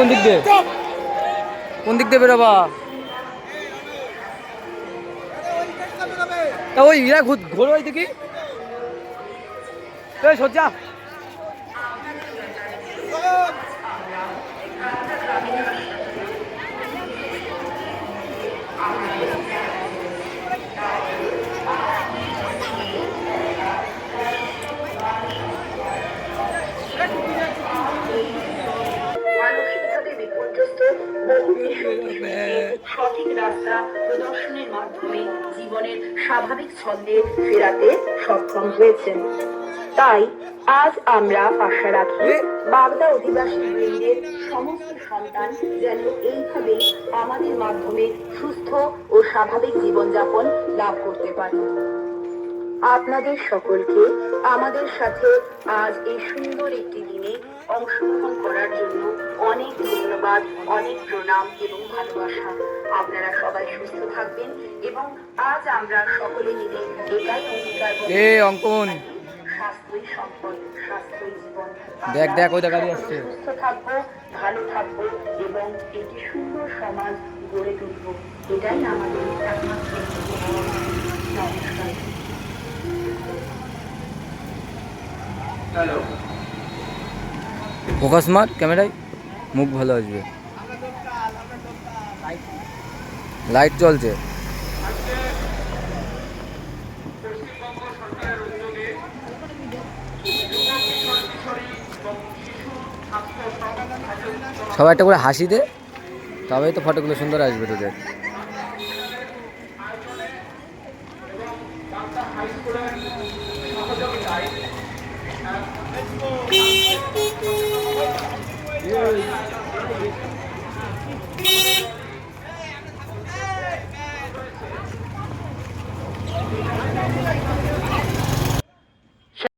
কোন দিক দিয়ে বেরোবা? তা ওই ইরা ঘোরো ওই দিকে সজ্জা। মানসিকভাবে বিপর্যস্ত বহু শিশুকে সঠিক রাস্তা প্রদর্শনের মাধ্যমে জীবনের স্বাভাবিক ছন্দে ফেরাতে সক্ষম হয়েছেন। তাই আজ আমরা আশা রাখি বাগদা অধিবাসী বৃন্দের সমস্ত সন্তান যেন এইভাবে আমাদের মাধ্যমে সুস্থ ও স্বাভাবিক জীবনযাপন লাভ করতে পারে। আপনাদের সকলকে আমাদের সাথে আজ এই সুন্দর একটি দিনে অংশগ্রহণ করার জন্য অনেক ধন্যবাদ, অনেক প্রণাম এবং ভালোবাসা। আপনারা সবাই সুস্থ থাকবেন এবং আজ আমরা সকলে মিলে এটাই অঙ্গীকার করব, অঙ্কন স্বাস্থ্যই সম্পদ, স্বাস্থ্যই জীবন। দেখ ওই গাড়ি আসছে। সুস্থ থাকবো, ভালো থাকবো এবং একটি সুন্দর সমাজ গড়ে তুলব, এটাই আমাদের একমাত্র নমস্কার। ফোকাস মার ক্যামেরায়, মুখ ভালো আসবে। লাইট জ্বলছে। সবাই একটা করে হাসি দে, তবেই তো ফটোগুলো সুন্দর আসবে তোদের।